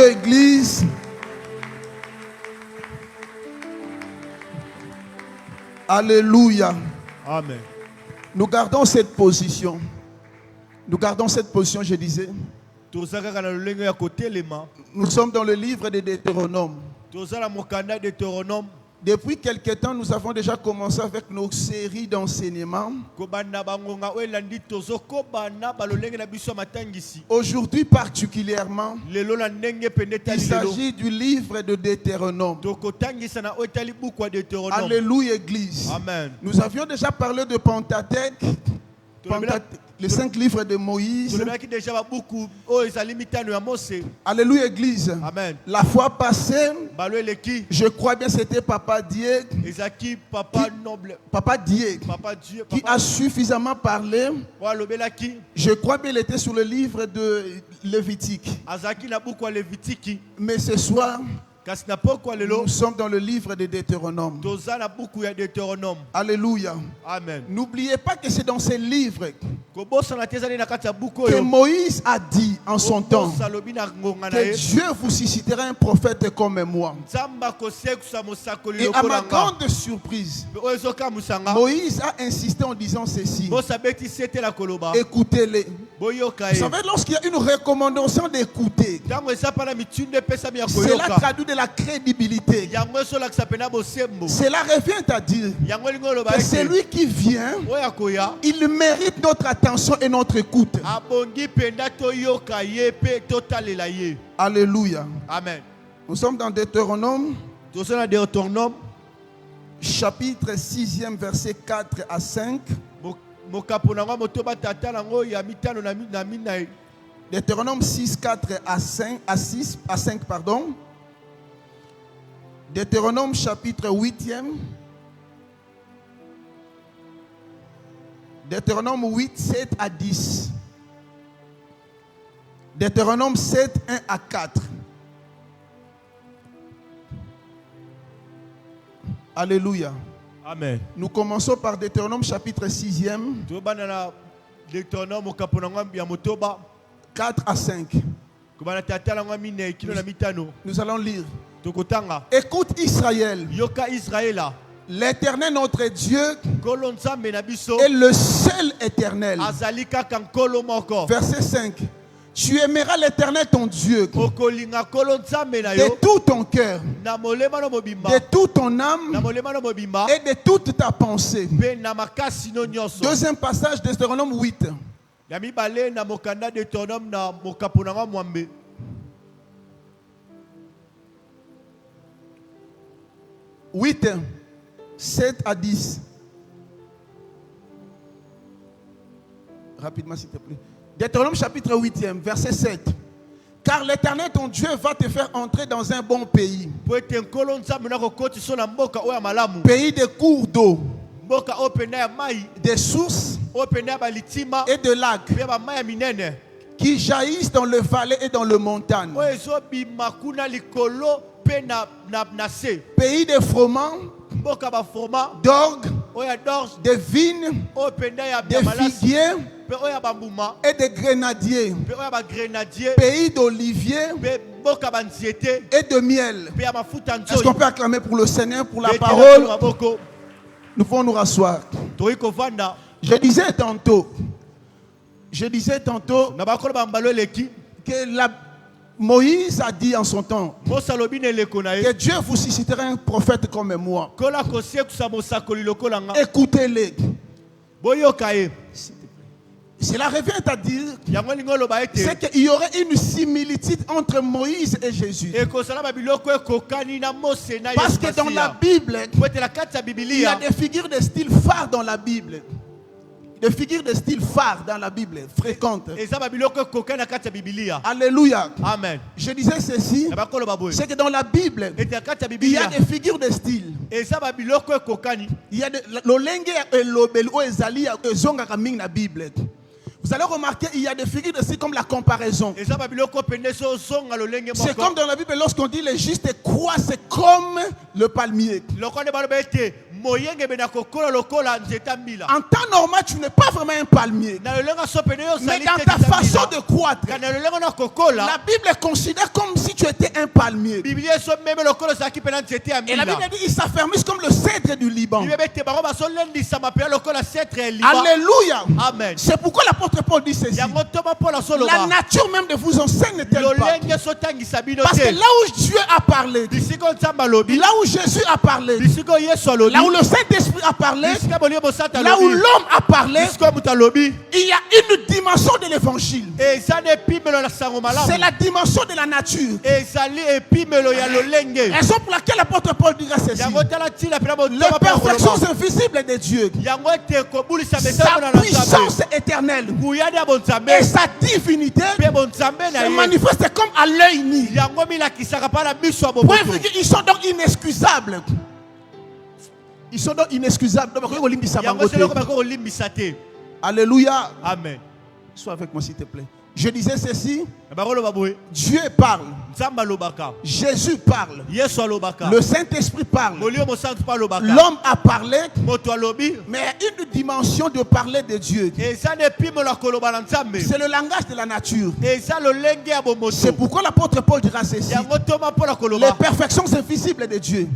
Église. Alléluia. Amen. Nous gardons cette position. Nous gardons cette position, je disais. Nous sommes dans le livre de Deutéronome. Depuis quelque temps, nous avons déjà commencé avec nos séries d'enseignements. Aujourd'hui particulièrement, il s'agit du livre de Deutéronome. Alléluia, Église. Amen. Nous avions déjà parlé de Pentateuque, les 5 livres de Moïse. Alléluia, Église. Amen. La fois passée, je crois bien c'était Papa Dieu qui a suffisamment parlé. Je crois bien qu'il était sur le livre de Lévitique. Mais ce soir, nous sommes dans le livre de Deutéronome. Alléluia. Amen. N'oubliez pas que c'est dans ce livre que Moïse a dit en son temps que Dieu vous suscitera un prophète comme moi. Et à ma grande surprise, Moïse a insisté en disant ceci. Écoutez-les. Vous savez, lorsqu'il y a une recommandation d'écouter, cela traduit de la crédibilité. Cela revient à dire que celui qui vient, il mérite notre attention et notre écoute. Alléluia. Amen. Nous sommes dans Deutéronome, chapitre 6e, verset 4 à 5. Deutéronome 6, 4 à 5, à 5, pardon. Deutéronome chapitre 8e. Deutéronome 8, 7 à 10. Deutéronome 7, 1 à 4. Alléluia. Amen. Nous commençons par Deutéronome chapitre 6e. 4 à 5. Nous allons lire. Écoute Israël. L'Éternel notre Dieu est le seul éternel. Verset 5. Tu aimeras l'Éternel ton Dieu de tout ton cœur, de toute ton âme et de toute ta pensée. Deuxième passage de Deutéronome 8. 8, 7 à 10. Rapidement, s'il te plaît. Deutéronome chapitre 8e, verset 7. Car l'Éternel ton Dieu va te faire entrer dans un bon pays. Pays de cours d'eau, des sources et de lacs qui jaillissent dans le valet et dans le montagne. Pays de froment, d'orgue, de vignes, de figuiers et de grenadiers. Pays d'oliviers et de miel. Est-ce qu'on peut acclamer pour le Seigneur, pour la parole? Nous pouvons nous rasseoir. Je disais tantôt que Moïse a dit en son temps que Dieu vous suscitera un prophète comme moi. Écoutez-les. Cela revient à dire c'est qu'il y aurait une similitude entre Moïse et Jésus. Parce que dans la Bible, il y a des figures de style phare dans la Bible. Des figures de style phare dans la Bible, fréquentes. Alléluia. Amen. Je disais ceci, c'est que dans la Bible, il y a des figures de style. Il y a l'olenge et l'obel ou ezali zonga kaming na Bible. Vous allez remarquer, il y a des figures de style comme la comparaison. C'est comme dans la Bible, lorsqu'on dit les justes croient, c'est comme le palmier. En temps normal, tu n'es pas vraiment un palmier. Mais dans ta façon de croître, la Bible considère comme si tu étais un palmier. Et la Bible dit qu'ils s'affermissent comme le cèdre du Liban. Alléluia. Amen. C'est pourquoi l'apôtre Paul dit ceci. La nature même de vous enseigne-t-elle pas? Parce que là où Dieu a parlé, là où Jésus a parlé, là où le Saint-Esprit a parlé, là où l'homme a parlé, il y a une dimension de l'évangile. C'est la dimension de la nature. Raison pour laquelle l'apôtre Paul dira ceci. Les perfections invisibles de Dieu, sa puissance éternelle et sa divinité se manifestent comme à l'œil nu. Ils sont donc inexcusables. Ils sont donc inexcusables. Alléluia. Amen. Sois avec moi s'il te plaît. Je disais ceci. Dieu parle. Jésus parle. Le Saint-Esprit parle. L'homme a parlé. Mais il y a une dimension de parler de Dieu. C'est le langage de la nature. C'est pourquoi l'apôtre Paul dira ceci. Les perfections invisibles de Dieu.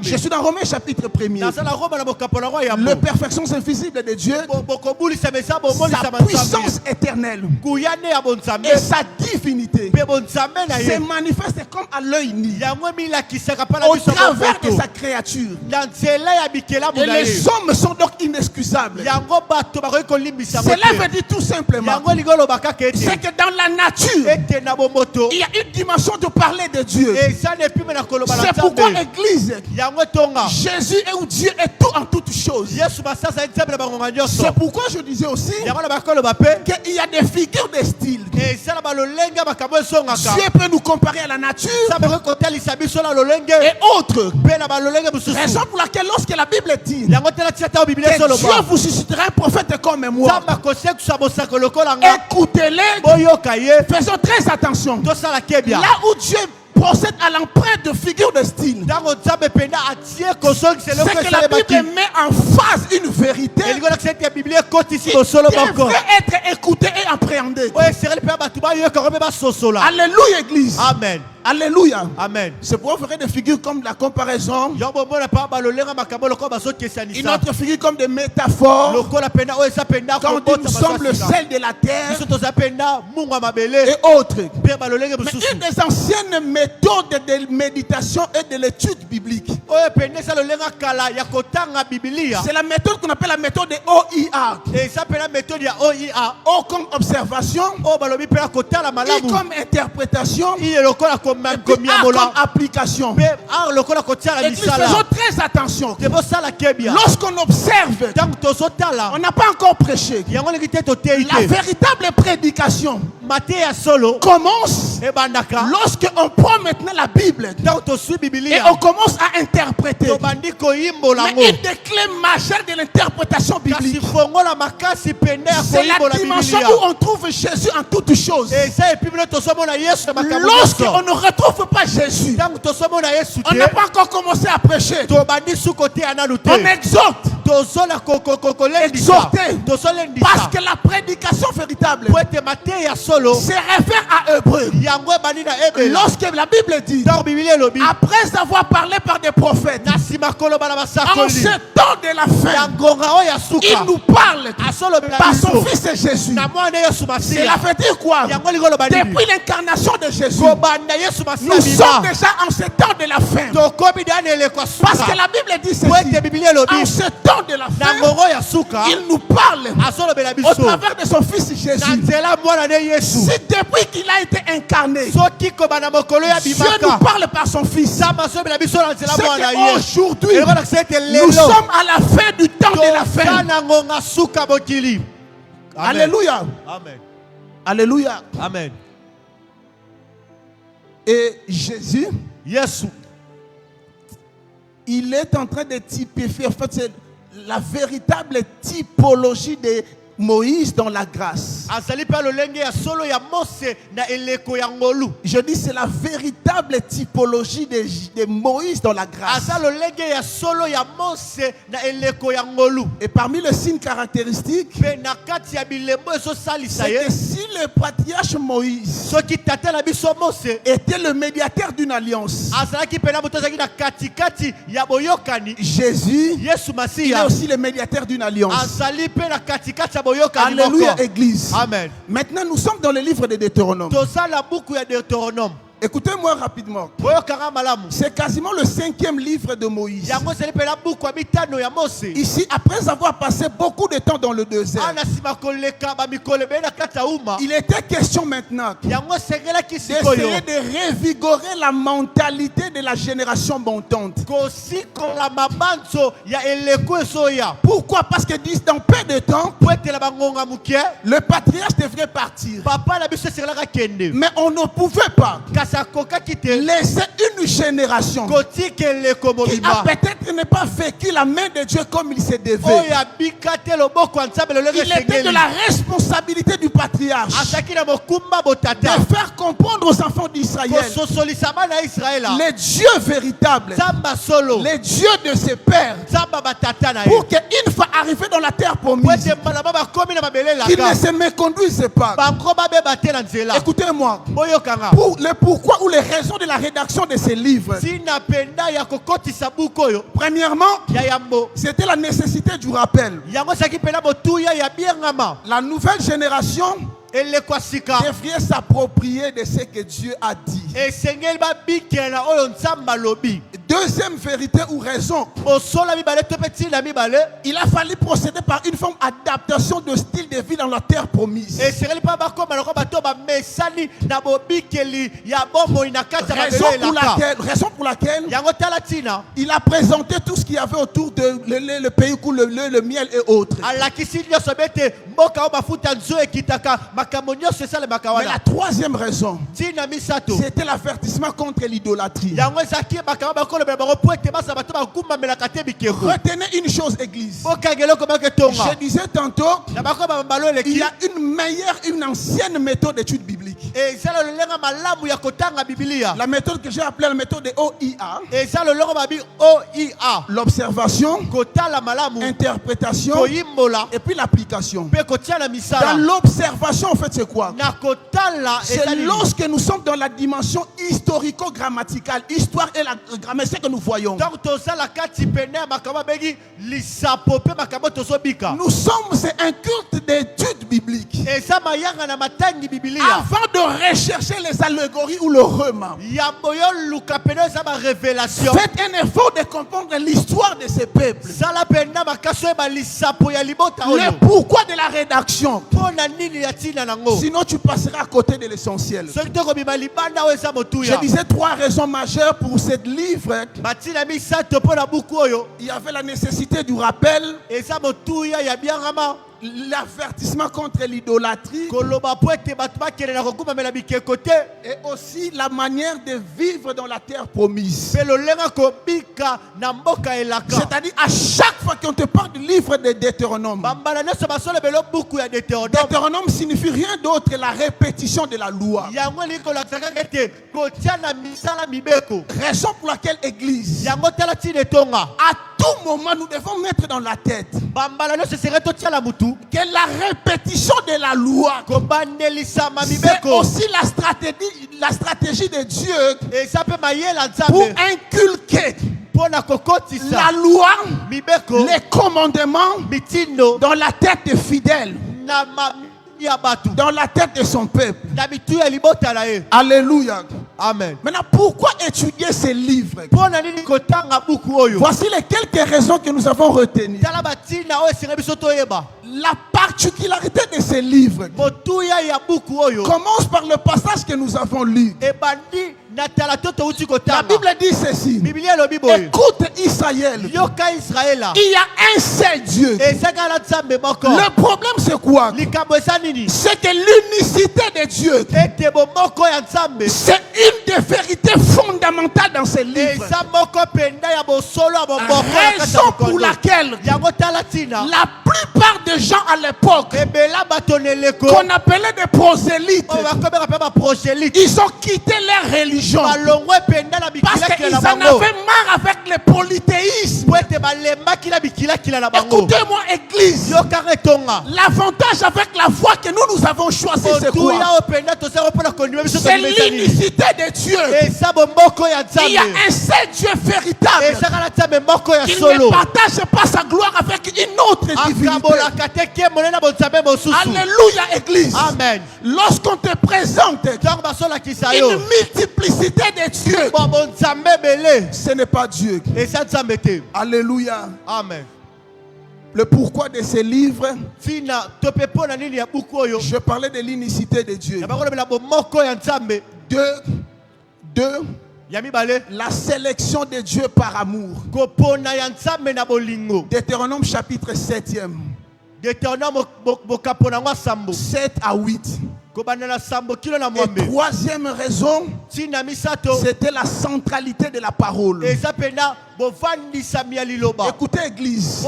Je suis dans Romains chapitre 1er. Les perfections invisibles de Dieu. Sa puissance éternelle et sa divinité se manifeste comme à l'œil nu au travers de sa créature. Et les hommes sont donc inexcusables. Cela veut dire tout simplement c'est que dans la nature il y a une dimension de parler de Dieu. C'est pourquoi l'église, Jésus est où Dieu est tout en toutes choses. C'est pourquoi je disais aussi qu'il y a des figures de style. Dieu peut nous comparer à la nature et autres. Raison pour laquelle lorsque la Bible dit que Dieu vous suscitera un prophète comme moi, écoutez-les, faisons très attention. Là où Dieu procède à l'empreinte de figure de style, c'est que la Bible met en phase une vérité qui devrait être écoutée et appréhendée. Alléluia église. Amen. Alléluia. Amen. C'est pour faire des figures comme la comparaison. Une autre figure comme des métaphores. Quand on dit nous sommes le sel de la terre. Et autres. Mais une des anciennes méthodes de méditation et de l'étude biblique, c'est la méthode qu'on appelle la méthode de OIA. O comme observation, I comme interprétation, comme application. Et faisons très attention. Lorsqu'on observe, on n'a pas encore prêché. La véritable prédication commence lorsque on prend maintenant la Bible et on commence à interpréter. Mais une des clés majeures de l'interprétation biblique, c'est la dimension où on trouve Jésus en toutes choses. Lorsqu'on ne retrouve pas Jésus, on n'a pas encore commencé à prêcher. On exhorte. Exhorter. Parce que la prédication véritable se réfère à Hébreu. Lorsque la Bible dit, après avoir parlé par des prophètes, en ce temps de la fin, il nous parle par son fils Jésus. Cela veut dire quoi? Depuis l'incarnation de Jésus, nous sommes déjà en ce temps de la fin. Parce que la Bible dit ceci. En ce temps de la fin, il nous parle au travers de son fils Jésus. Si depuis qu'il a été incarné, Dieu nous parle par son fils, c'est qu'aujourd'hui nous sommes à la fin du temps de la fin. Alléluia. Amen. Alléluia. Amen. Et Jésus, il est en train de typifier, en fait, c'est la véritable typologie de Moïse dans la grâce. Je dis c'est la véritable typologie de Moïse dans la grâce. Et parmi les signes caractéristiques, c'est que si le patriarche Moïse était le médiateur d'une alliance, Jésus il est aussi le médiateur d'une alliance. Alléluia, Église. Amen. Maintenant, nous sommes dans le livre de Deutéronome. Écoutez-moi rapidement. C'est quasiment le 5e livre de Moïse. Ici, après avoir passé beaucoup de temps dans le désert, il était question maintenant d'essayer de revigorer la mentalité de la génération montante. Pourquoi? Parce que dans peu de temps, le patriarche devrait partir. Mais on ne pouvait pas laisser une génération qui a peut-être n'est pas vécu la main de Dieu comme il se devait. Il était de la responsabilité du patriarche de faire comprendre aux enfants d'Israël les dieux véritables, les dieux de ses pères, pour qu'une fois arrivé dans la terre promise, qu'ils ne se méconduisent pas. Écoutez-moi, pourquoi ou les raisons de la rédaction de ces livres. Premièrement, c'était la nécessité du rappel. La nouvelle génération devrait s'approprier de ce que Dieu a dit. Deuxième vérité ou raison, il a fallu procéder par une forme d'adaptation de style de vie dans la terre promise. Raison pour laquelle il a présenté tout ce qu'il y avait autour de le pays où le lait, le miel et autres. Mais la troisième raison, c'était l'avertissement contre l'idolâtrie. Retenez une chose, Église. Je disais tantôt, il y a une ancienne méthode d'étude biblique. La méthode que j'ai appelée la méthode de OIA. L'observation, interprétation et puis l'application. Dans l'observation, en fait, c'est quoi? C'est lorsque nous sommes dans la dimension historico-grammaticale. Histoire et la grammaire, c'est que nous voyons. Nous sommes, c'est un culte d'étude biblique. Avant de rechercher les allégories ou le roman, faites un effort de comprendre l'histoire de ces peuples. Le pourquoi de la rédaction. Sinon tu passeras à côté de l'essentiel. Je disais 3 raisons majeures pour cette livre. Il y avait la nécessité du rappel, l'avertissement contre l'idolâtrie et aussi la manière de vivre dans la terre promise. C'est-à-dire à chaque fois qu'on te parle du livre de Deutéronome, Deutéronome signifie rien d'autre que la répétition de la loi. Raison pour laquelle Église, à tout moment nous devons mettre dans la tête que la répétition de la loi, c'est aussi la stratégie de Dieu pour inculquer la loi, les commandements dans la tête des fidèles, dans la tête de son peuple. Alléluia. Amen. Maintenant, pourquoi étudier ces livres? Voici les quelques raisons que nous avons retenues. La particularité de ces livres commence par le passage que nous avons lu. La Bible dit ceci. Écoute Israël. Il y a un seul Dieu. Le problème c'est quoi? C'est que l'unicité de Dieu, c'est une des vérités fondamentales fondamentale dans ce livre. Raison pour laquelle la plupart des gens à l'époque qu'on appelait des prosélytes, ils ont quitté leur religion parce qu'ils en avaient marre avec le polythéisme. Écoutez-moi, Église, l'avantage avec la foi que nous avons choisi, c'est quoi? C'est l'unicité de Dieu. Il y a un seul Dieu véritable qui ne partage pas sa gloire avec une autre divinité. Alléluia, Église. Amen. Lorsqu'on te présente une multiplicité de dieux, ce n'est pas Dieu. Alléluia. Amen. Le pourquoi de ces livres, je parlais de l'unicité de Dieu. Deux, la sélection de Dieu par amour. Deutéronome chapitre 7e. 7 à 8. Et troisième raison, c'était la centralité de la parole. Écoutez, Église,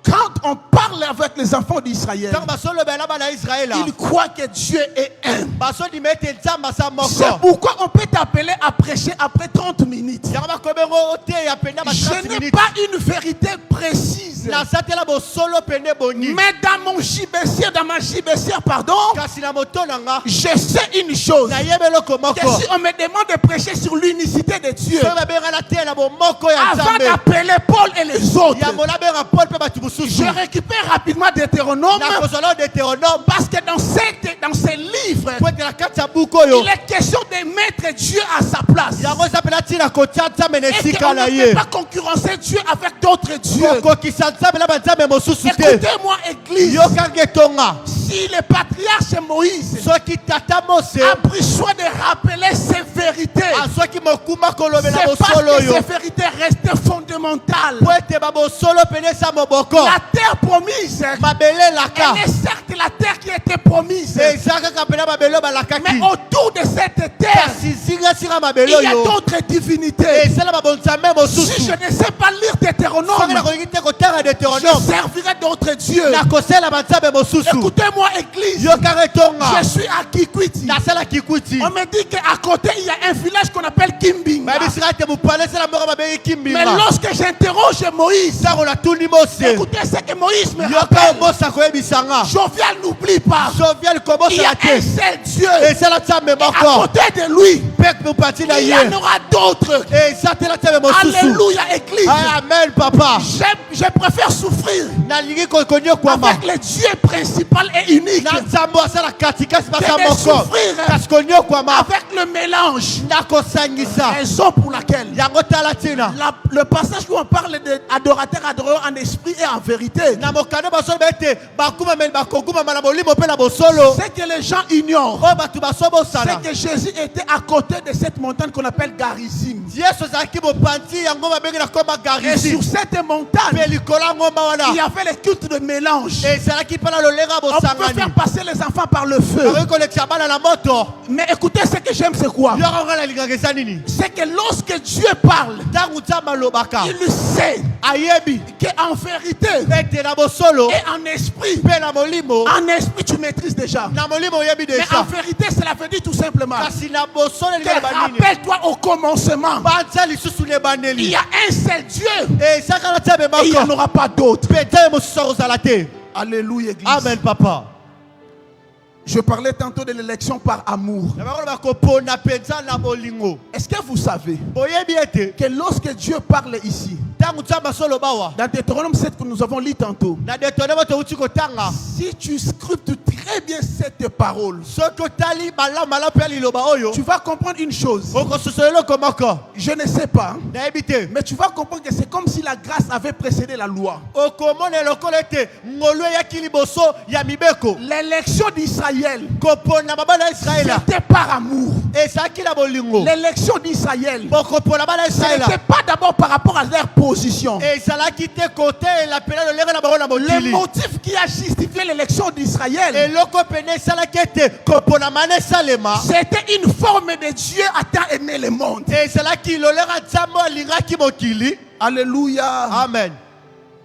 quand on parle avec les enfants d'Israël, ils croient que Dieu est un. C'est pourquoi on peut t'appeler à prêcher après 30 minutes. Je n'ai pas une vérité précise. Mais dans mon gibecière, pardon, je sais une chose. Que si on me demande de prêcher sur l'unicité de Dieu, avant d'appeler Paul et les autres, je récupère rapidement Deutéronome parce que dans ces livres, il est question de mettre Dieu à sa place. Et qu'on ne peut pas concurrencer Dieu avec d'autres dieux. Écoutez-moi, Église. Si le patriarche Moïse a pris soin de rappeler ces vérités, c'est parce que ces vérités restent fondamentales. La terre promise, elle est certes la terre qui était promise, mais autour de cette terre, il y a d'autres divinités. Si je ne sais pas lire Deutéronome, je servirai d'autres dieux. Écoutez-moi, Église, je suis à Kikwiti. On me dit qu'à côté il y a un village qu'on appelle Kimbinga. Mais lorsque j'interroge Moïse, écoutez ce que Moïse me rappelle. Jovial n'oublie pas. Il y a un seul Dieu. Et à côté de lui, il y en aura d'autres. Alléluia, Église. Amen, papa. Je préfère souffrir avec le Dieu principal et unique que de souffrir avec le mélange. Raison pour laquelle le passage où on parle d'adorateur adoreur en esprit et en vérité, c'est que les gens ignorent, c'est que Jésus était à côté de cette montagne qu'on appelle Garizim. Et sur cette montagne, il y avait le culte de mélange. On peut faire passer les enfants par le feu. Mais écoutez, ce que j'aime, c'est quoi? C'est que lorsque Dieu parle, il sait qu'en vérité et en esprit tu maîtrises déjà. Mais en vérité, cela veut dire tout simplement que rappelle-toi au commencement, il y a un seul Dieu et il n'y en aura pas d'autre. Alléluia, Église. Amen, papa. Je parlais tantôt de l'élection par amour. Est-ce que vous savez que lorsque Dieu parle ici, dans Deutéronome 7 que nous avons lu tantôt, si tu scrutes très bien cette parole, tu vas comprendre une chose. Je ne sais pas, mais tu vas comprendre que c'est comme si la grâce avait précédé la loi. L'élection d'Israël d'Israël, c'était par amour. L'élection d'Israël, ce n'était pas d'abord par rapport à leur position. Le motif qui a justifié l'élection d'Israël, c'était une forme de Dieu à tant aimer le monde. Alléluia. Amen.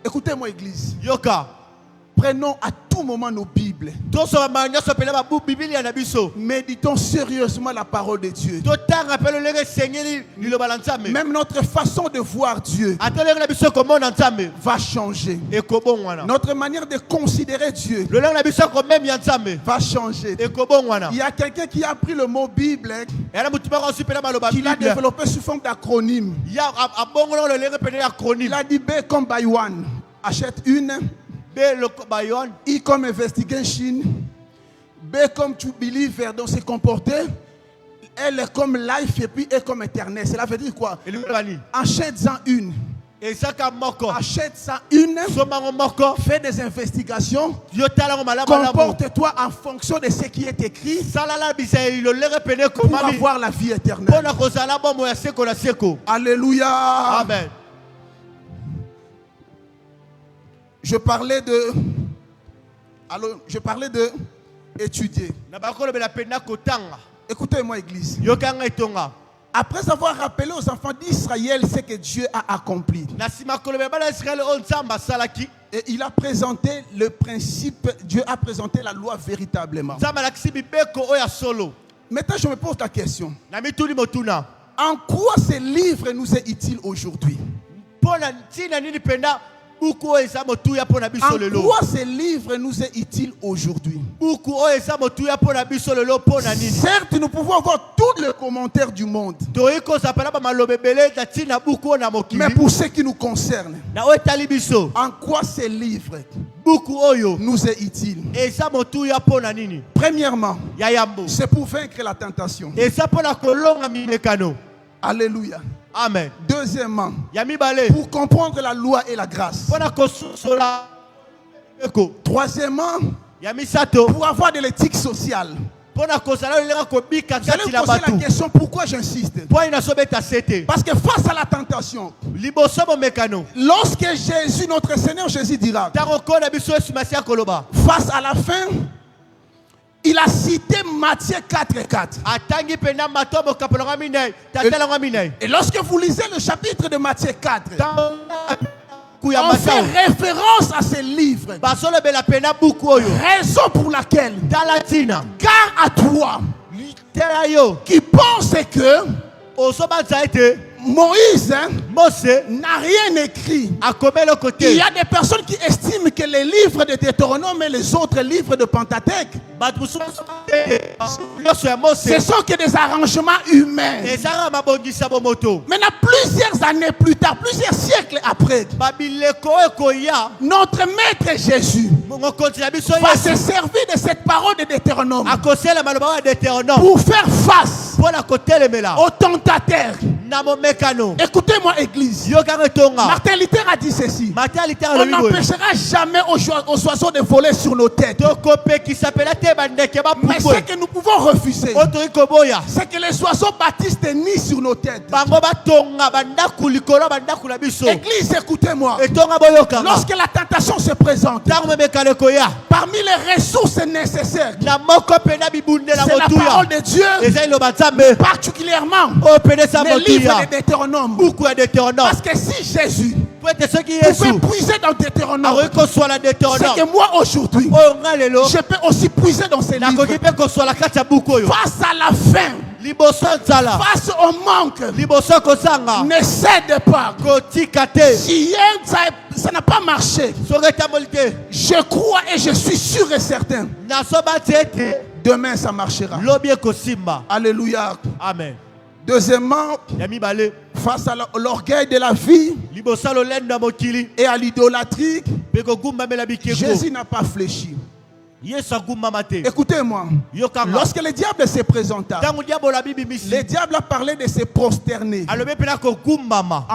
Écoutez-moi, église. Yoka. Prenons à tout moment nos Bibles. Méditons sérieusement la parole de Dieu. Même notre façon de voir Dieu va changer. Notre manière de considérer Dieu va changer. Il y a quelqu'un qui a pris le mot Bible, qui l'a développé sous forme d'acronyme. Il a dit B comme Baywan. Achète une. I comme investigation, B comme to believe, donc se comporter, L comme life et puis E comme éternel. Cela veut dire quoi? Achète-en une. Achète-en une. Fais des investigations. Comporte-toi en fonction de ce qui est écrit pour avoir la vie éternelle. Alléluia. Amen. Je parlais de étudier. Écoutez-moi, église. Après avoir rappelé aux enfants d'Israël ce que Dieu a accompli, et il a présenté le principe, Dieu a présenté la loi véritablement. Maintenant, je me pose la question. En quoi ce livre nous est utile aujourd'hui? En quoi ce livre nous est utile aujourd'hui? Certes, nous pouvons avoir tous les commentaires du monde, mais pour ce qui nous concerne, en quoi ce livre nous est utile? Premièrement, c'est pour vaincre la tentation. Alléluia. Amen. Deuxièmement, pour comprendre la loi et la grâce. Troisièmement, pour avoir de l'éthique sociale. Vous allez me poser la question, pourquoi j'insiste? Parce que face à la tentation, lorsque Jésus, notre Seigneur Jésus dira, face à la fin, il a cité Matthieu 4:4. Et lorsque vous lisez le chapitre de Matthieu 4, on fait référence à ce livre. Raison pour laquelle, car à toi qui pense que Moïse n'a rien écrit. Il y a des personnes qui estiment que les livres de Deutéronome et les autres livres de Pentateuque, ce sont que des arrangements humains. Maintenant, plusieurs années plus tard, plusieurs siècles après, notre maître Jésus va se servir de cette parole de Deutéronome pour faire face aux tentateurs. Écoutez-moi, église. Martin Luther a dit ceci: on n'empêchera jamais aux oiseaux de voler sur nos têtes. Mais ce que nous pouvons refuser, c'est que les oiseaux bâtissent des nids sur nos têtes. Église, écoutez-moi. Lorsque la tentation se présente, parmi les ressources nécessaires, c'est la parole de Dieu, particulièrement les livres de Deutéronome. Parce que si Jésus pouvait puiser dans Deutéronome, c'est que moi aujourd'hui, je peux aussi puiser dans ces livres. Face à la faim, face au manque, ne cède pas. Si hier ça n'a pas marché, je crois et je suis sûr et certain, demain ça marchera. Alléluia. Amen. Deuxièmement, face à l'orgueil de la vie et à l'idolâtrie, Jésus n'a pas fléchi. Écoutez-moi. Lorsque le diable se présenta, le diable a parlé de se prosterner. En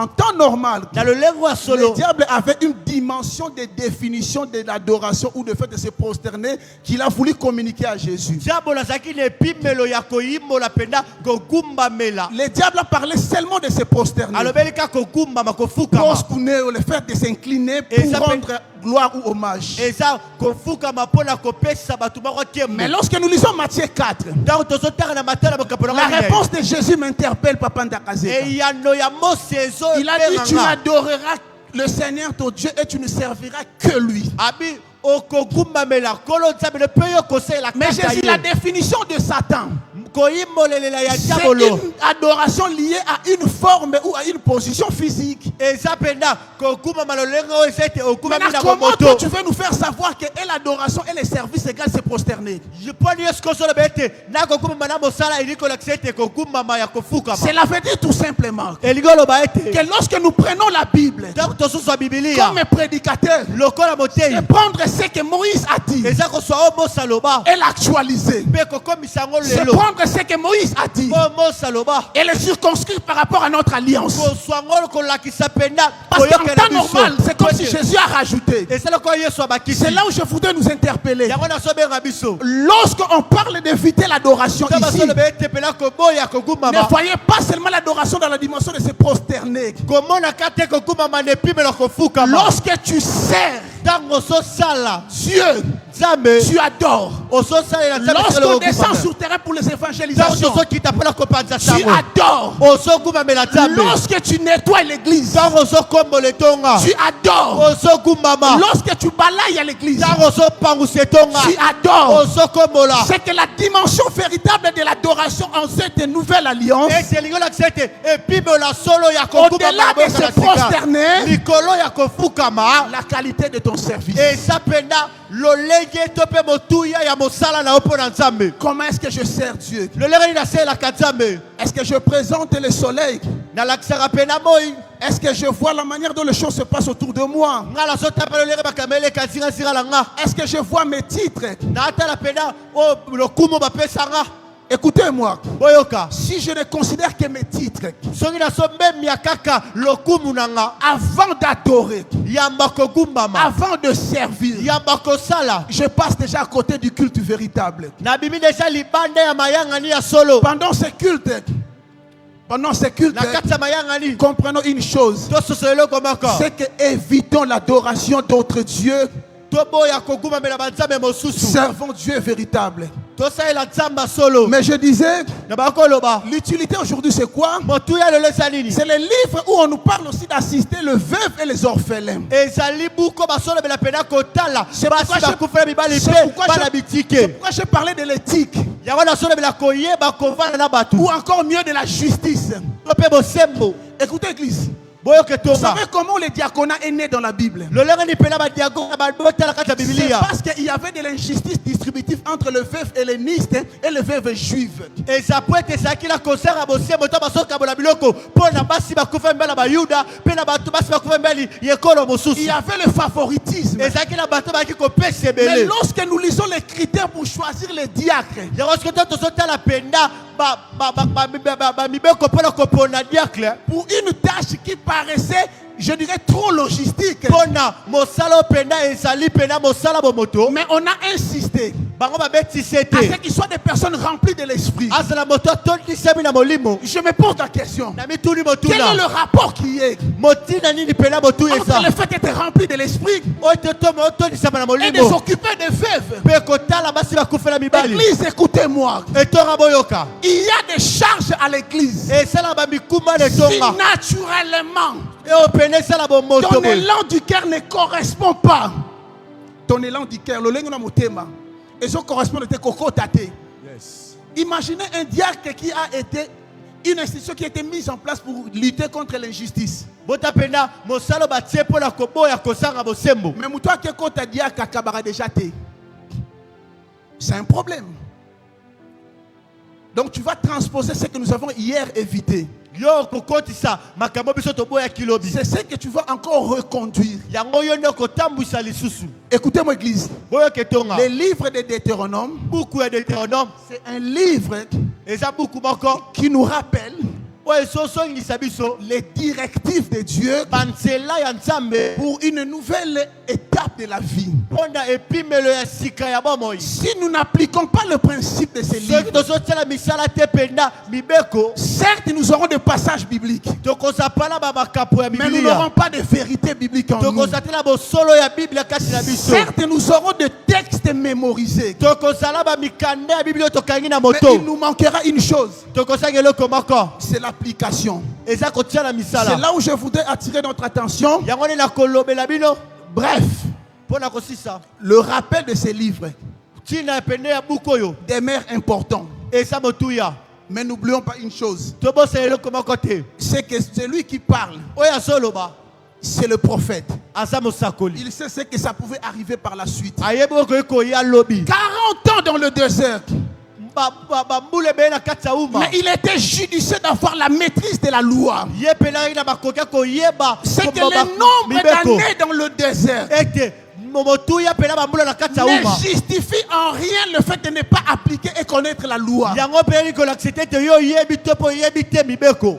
temps normal, le diable avait une dimension de définition de l'adoration ou de fait de se prosterner qu'il a voulu communiquer à Jésus. Le diable a parlé seulement de se prosterner. Le fait de s'incliner pour rendre gloire ou hommage. Mais lorsque nous lisons Matthieu 4, la réponse de Jésus m'interpelle, Papa Ndakazeka. Il a dit: tu adoreras le Seigneur ton Dieu et tu ne serviras que lui. Mais Jésus, la définition de Satan, c'est une adoration liée à une forme ou à une position physique. Maintenant, comment toi tu veux nous faire savoir que l'adoration et les services égales se prosterner? Cela veut dire tout simplement que lorsque nous prenons la Bible comme prédicateur, et prendre ce que Moïse a dit et l'actualiser, c'est prendre ce que Moïse a dit et le circonscrire par rapport à notre alliance. Parce qu'en temps normal, c'est comme si Jésus a rajouté. C'est là où je voudrais nous interpeller. Lorsqu'on parle d'éviter l'adoration ici, ne voyez pas seulement l'adoration dans la dimension de se prosterner. Lorsque tu sers Dieu, tu adores. Lorsqu'on descend sur terrain pour les évangélisations, tu adores. Lorsque tu nettoies l'église, tu adores. Lorsque tu balayes à l'église, tu adores. C'est que la dimension véritable de l'adoration en cette nouvelle alliance, au-delà de se prosterner, la qualité de ton service. Comment est-ce que je sers Dieu? Est-ce que je présente le soleil? Est-ce que je vois la manière dont les choses se passent autour de moi? Est-ce que je vois mes titres? Écoutez-moi, si je ne considère que mes titres, avant d'adorer, avant de servir, je passe déjà à côté du culte véritable. Pendant ce culte, comprenons une chose, c'est que évitons l'adoration d'autres dieux. Servons Dieu véritable. Mais je disais, l'utilité aujourd'hui c'est quoi? C'est les livres où on nous parle aussi d'assister le veuve et les orphelins. C'est pourquoi je parlais de l'éthique, ou encore mieux de la justice. Écoutez, Église, vous savez comment le diaconat est né dans la Bible? C'est parce qu'il y avait de l'injustice distributive entre le veuve helléniste et le veuve juif. Il y avait le favoritisme. Mais lorsque nous lisons les critères pour choisir les diacres, pour une tâche qui paraissait, je dirais, trop logistique, mais on a insisté à ce qu'ils soient des personnes remplies de l'esprit. Je me pose la question, quel est le rapport qui est entre le fait d'être rempli de l'esprit et de s'occuper des veuves? Église, écoutez-moi, il y a des charges à l'église. Si naturellement ton élan du cœur ne correspond pas, ton élan du cœur, le lengo na motema, et ça correspond à tes coco tate. Imaginez un diacre qui a été une institution qui a été mise en place pour lutter contre l'injustice. Mais toi qui es diacre kabara déjà té, c'est un problème. Donc tu vas transposer ce que nous avons hier évité. C'est ce que tu vas encore reconduire. Écoutez-moi, église. Les livres de Deutéronome, c'est un livre qui nous rappelle les directives de Dieu pour une nouvelle étape de la vie. Si nous n'appliquons pas le principe de ces livres, certes nous aurons des passages bibliques, mais nous n'aurons pas de vérité biblique en nous. Certes nous aurons des textes mémorisés, mais il nous manquera une chose, c'est l'application. C'est là où je voudrais attirer notre attention. Bref, le rappel de ces livres demeure important. Mais n'oublions pas une chose, c'est que celui qui parle, c'est le prophète. Il sait ce que ça pouvait arriver par la suite. 40 ans dans le désert. Mais il était judicieux d'avoir la maîtrise de la loi. C'est que le nombre d'années dans le désert ne justifie en rien le fait de ne pas appliquer et connaître la loi.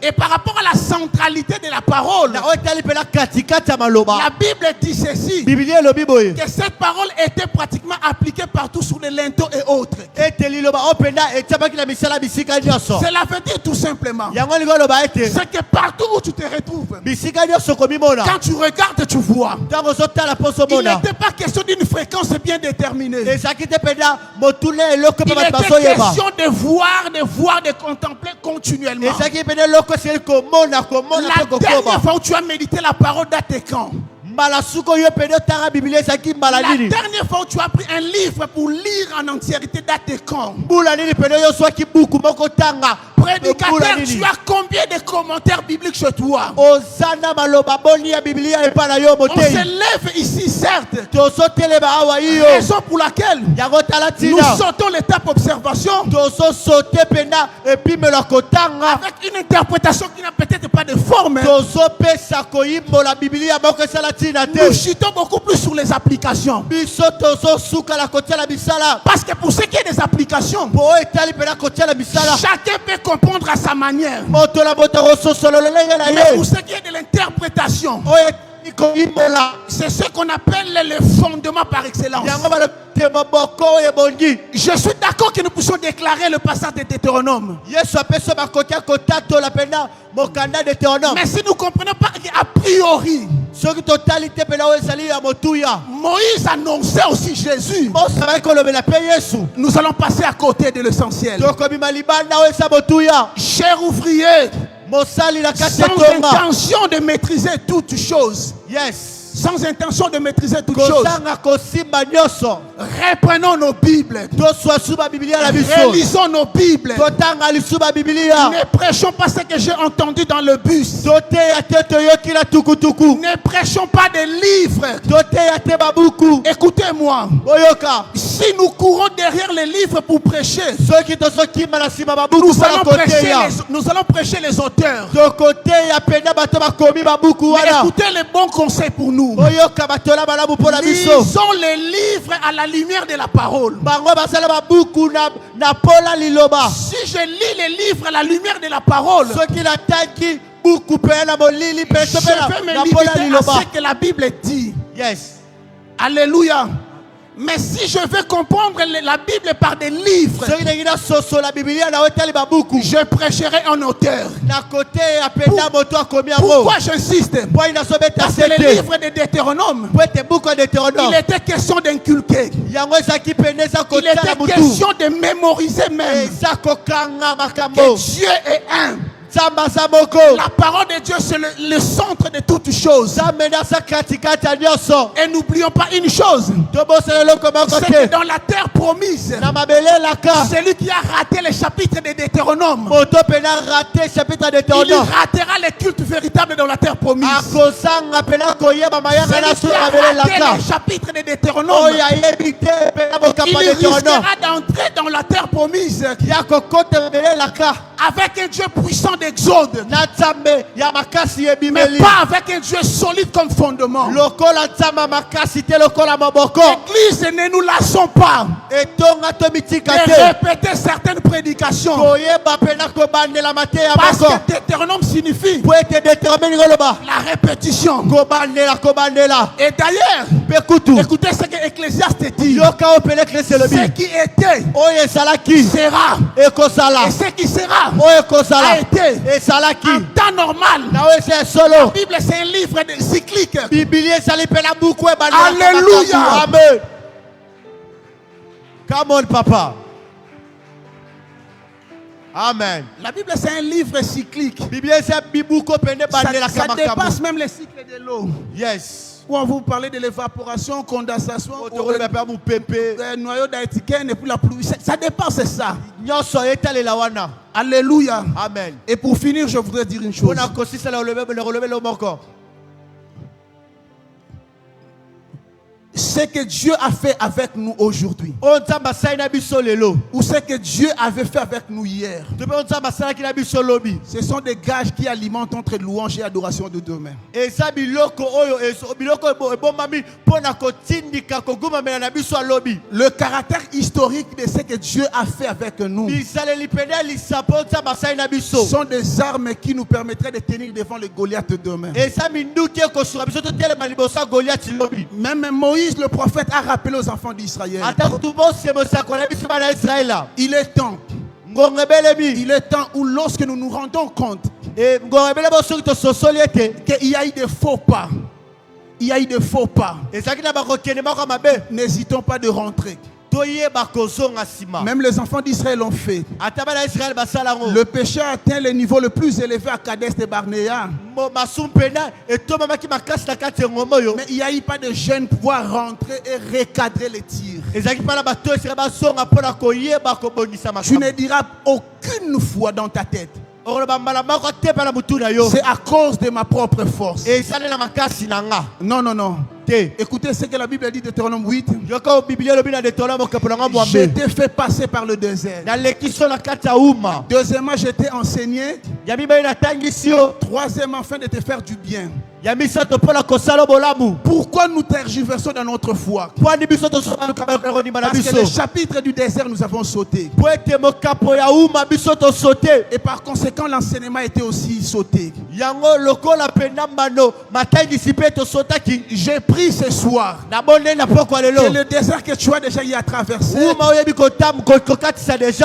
Et par rapport à la centralité de la parole, la Bible dit ceci, que cette parole était pratiquement appliquée partout sur les linteaux et autres. Cela veut dire tout simplement, c'est que partout où tu te retrouves, quand tu regardes, tu vois. Il n'était pas question d'une fréquence bien déterminée. Il était question de voir, de contempler continuellement. La dernière fois où tu as médité la parole d'Atécan, la dernière fois où tu as pris un livre pour lire en entièreté d'Atécan, prédicateur, tu as combien de commentaires bibliques chez toi? On se lève ici, certes. Raison pour laquelle nous sautons l'étape observation avec une interprétation qui n'a peut-être pas de forme. Nous chutons beaucoup plus sur les applications. Parce que pour ce qui est des applications, chacun peut comprendre à sa manière. Mais pour ce qui est de l'interprétation, c'est ce qu'on appelle le fondement par excellence. Je suis d'accord que nous puissions déclarer le passage de Deutéronome. Mais si nous ne comprenons pas qu'a priori, Moïse annonçait aussi Jésus, nous allons passer à côté de l'essentiel. Cher ouvrier, sans intention de maîtriser toutes choses. Yes. Sans intention de maîtriser toutes choses. Reprenons nos Bibles. Relisons nos Bibles. Ne prêchons pas ce que j'ai entendu dans le bus. Ne prêchons pas des livres. Écoutez-moi. Si nous courons derrière les livres pour prêcher, nous allons prêcher les auteurs. Mais écoutez les bons conseils pour nous. Lisons les livres à la lumière de la parole. Si je lis les livres à la lumière de la parole, je vais me limiter à ce que la Bible dit. Yes. Alléluia. Mais si je veux comprendre la Bible par des livres, je prêcherai en auteur. Pourquoi j'insiste? Parce que le livre de Deutéronome, il était question d'inculquer. Il était question de mémoriser même que Dieu est un. La parole de Dieu, c'est le centre de toutes choses. Et n'oublions pas une chose. C'est que dans la terre promise, celui qui a raté le chapitre de Deutéronome, il ratera les cultes véritables dans la terre promise. Celui qui a raté le chapitre de Deutéronome, il risquera d'entrer dans la terre promise avec un Dieu puissant d'exode, mais pas avec un Dieu solide comme fondement. L'église, ne nous lassons pas de répéter certaines prédications, parce que Deutéronome signifie la répétition. Et d'ailleurs, écoutez ce que Ecclésiaste dit: ce qui était sera, et ce qui sera a été. En temps normal, la Bible c'est un livre cyclique. Alléluia. Amen. Come on, papa. Amen. La Bible c'est un livre cyclique. Ça dépasse même les cycles de l'eau. Yes. Où on vous parle de l'évaporation, condensation, noyau d'Aitken et puis la pluie. Ça dépasse ça. Alléluia. Amen. Et pour finir, je voudrais dire une chose. Ce que Dieu a fait avec nous aujourd'hui, ou ce que Dieu avait fait avec nous hier, ce sont des gages qui alimentent notre louange et adoration de demain. Le caractère historique de ce que Dieu a fait avec nous sont des armes qui nous permettraient de tenir devant le Goliath de demain. Même Moïse, le prophète, a rappelé aux enfants d'Israël: il est temps où, lorsque nous nous rendons compte qu'il y a eu des faux pas, n'hésitons pas de rentrer. Même les enfants d'Israël l'ont fait. Le péché a atteint le niveau le plus élevé à Kadesh et Barnéa. Mais il n'y a eu pas de jeunes pour pouvoir rentrer et recadrer les tirs. Tu ne diras aucune fois dans ta tête: c'est à cause de ma propre force. Non, non, non. Écoutez ce que la Bible dit de Deutéronome 8. Je t'ai fait passer par le désert. Deuxièmement, je t'ai enseigné. Troisièmement, afin de te faire du bien. Pourquoi nous tergiversons dans notre foi? Parce que le chapitre du désert nous avons sauté. Et par conséquent, l'enseignement était aussi sauté. J'ai pris ce soir que le désert que tu as déjà eu à traverser,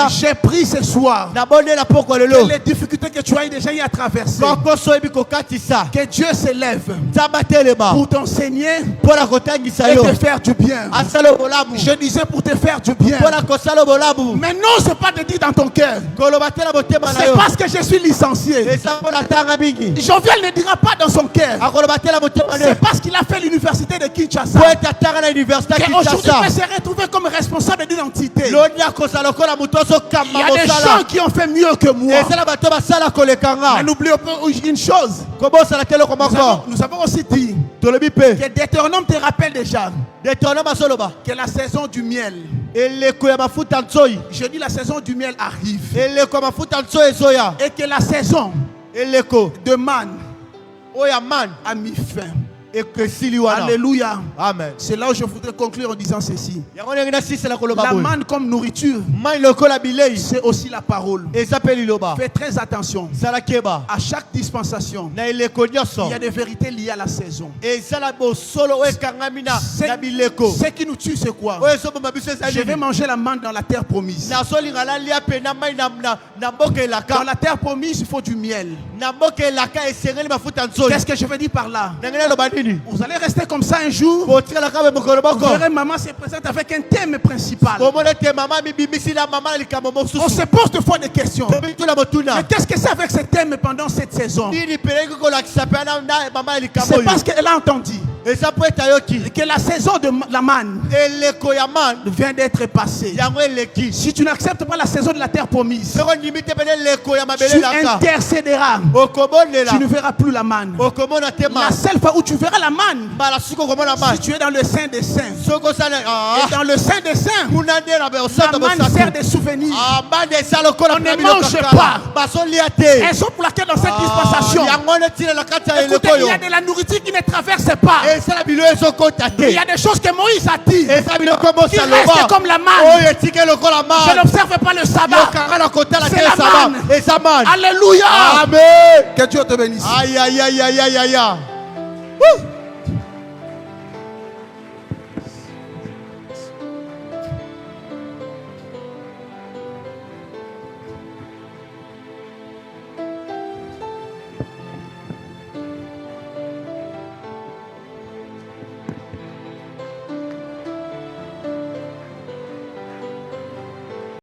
j'ai pris ce soir que les difficultés que tu as déjà eu à traverser, que Dieu s'élève pour t'enseigner et te faire du bien. Je disais pour te faire du bien. Mais non, c'est pas de dire dans ton cœur: c'est parce que je suis licencié. Jovial ne dira pas dans son cœur: c'est parce qu'il a fait l'université de Kinshasa qu'aujourd'hui il peut se retrouver comme responsable d'identité. Il y a des gens qui ont fait mieux que moi. Mais n'oublions pas une chose. Nous avons aussi dit que Deutéronome te rappelle déjà que la saison du miel, je dis la saison du miel arrive, et que la saison de manne a mis fin. Alléluia. Amen. C'est là où je voudrais conclure en disant ceci: la manne comme nourriture, c'est aussi la parole. Fais très attention. À chaque dispensation, il y a des vérités liées à la saison. Ce qui nous tue, c'est quoi? Je vais manger la manne dans la terre promise. Dans la terre promise, il faut du miel. Qu'est-ce que je veux dire par là? Vous allez rester comme ça un jour. Vous verrez maman se présente avec un thème principal. On se pose deux fois des questions. Mais qu'est-ce que c'est avec ce thème pendant cette saison? C'est parce qu'elle a entendu que la saison de la manne vient d'être passée. Si tu n'acceptes pas la saison de la terre promise, tu intercéderas. Tu ne verras plus la manne. La seule fois où tu verras la manne, si tu es dans le sein des saints. Et dans le sein des saints, la manne sert des souvenirs. On ne mange pas. Raison pour laquelle dans cette dispensation, écoutez, il y a de la nourriture qui ne traverse pas. Il y a des choses que Moïse a dit qui restent comme la manne. Je n'observe pas le sabbat. C'est la manne. Alléluia. Amen. Que Dieu te bénisse. Aïe, aïe, aïe, aïe, aïe, aïe.